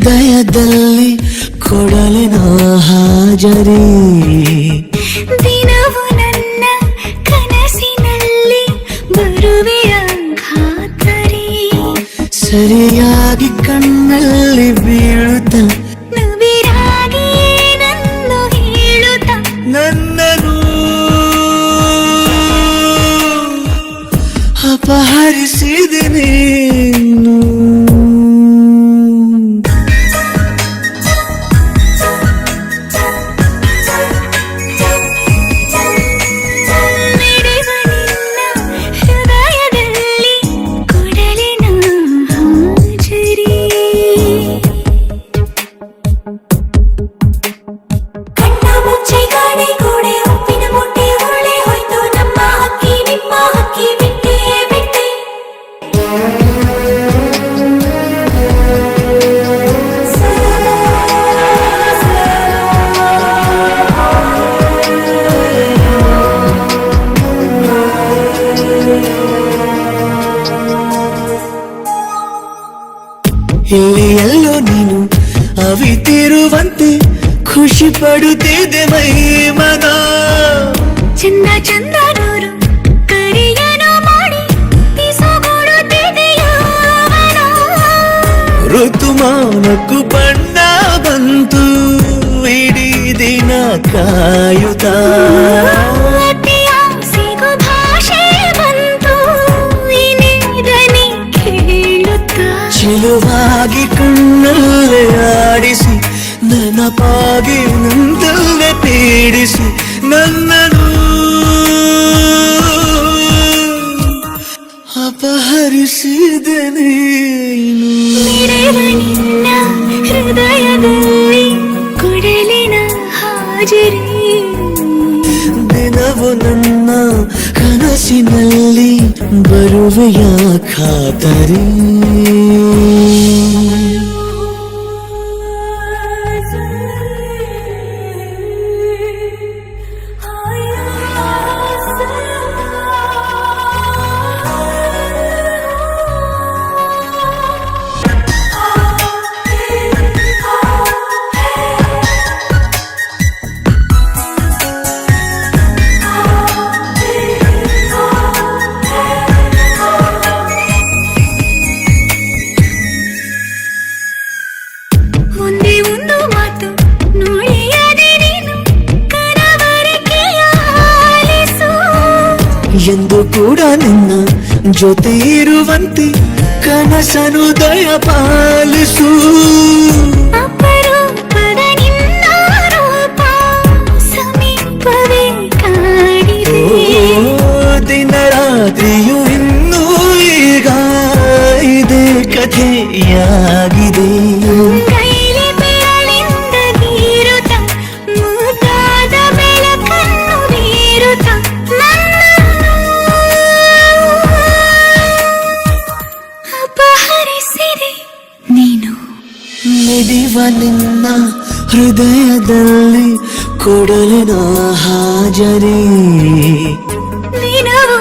ಹೃದಯದಲ್ಲಿ ಕೊಡಲಿನ ಹಾಜರಿ. ದಿನವು ನನ್ನ ಕನಸಿನಲ್ಲಿ ಬರುವೆಯ ಖಾತರಿ. ಸರಿಯಾಗಿ ಕಣ್ಣಲ್ಲಿ ಬೀಳುತ್ತ ನವಿರಾಗಿ ಏನನ್ನು ಹೇಳುತ್ತ ನನ್ನನು ಅಪಹರಿಸಿದೆ ನೀನು. ಇಲ್ಲಿ ಎಲ್ಲೋ ನೀನು ಅವಿತಿರುವಂತೆ ಖುಷಿ ಪಡುತ್ತಿದೆ ಮೈ ಮನ. ಚಂದ ಚಂದ ನೂರು ಕರಿಯನು ಮಾಡಿ ಪಿಸುಗೊಡುತ್ತಿದೆಯೋ ಋತುಮಾನಕ್ಕೂ ಬಣ್ಣ ಬಂತು ಇಡೀ ದಿನ ಕಾಯುತ್ತ. ಸಿಗು ಭಾಷೆ ಬಂತು ಇನಿದನಿ ಕೇಳುತ್ತ. ಚೆಲುವಾಗಿ ಕಣ್ಣಲ್ಲೇ ಆಡಿಸಿ ನೆನಪಾಗಿ ನಂದಲ್ಲೇ ಪೀಡಿಸಿ ನನ್ನನು ಅಪಹರಿಸಿದೆ ನೀನು. ನಿನ್ನ ಹೃದಯದಲ್ಲಿ ಕೊಡಲಿನ ಹಾಜರಿ. ದಿನವು ನನ್ನ ಕನಸಿನಲ್ಲಿ ಬರುವೆಯ ಖಾತರಿ. ಒಂದೇ ಒಂದು ಮಾತು ನುಡಿಯದೆ ನೀನು ಕನವರಿಕೆಯ ಆಲಿಸು. ಎಂದು ಕೂಡ ನಿನ್ನ ಜೊತೆ ಇರುವಂತೆ ಕನಸನು ದಯ ಪಾಲಿಸು. ಅಪರೂಪದ ನಿನ್ನ ರೂಪ ಸಮೀಪವೇ ಕಾಡಿದೆ. ದಿನ ರಾತ್ರಿಯು ಇನ್ನೂ ಈಗ ಇದೇ ಕಥೆಯಾಗಿದೆ. ಕೈಲಿ ಬೆರಳಿಂದ ಬೀರುತ್ತ ಮುದ್ದಾದ ಬೆಳಕನ್ನು ಬೀರುತ್ತ ನನ್ನನ್ನು ಅಪಹರಿಸಿದೆ ನೀನು. ಮಿಡಿವ ನಿನ್ನ ಹೃದಯದಲ್ಲಿ ಕೊಡಲಿನ ಹಾಜರಿ. ದಿನವು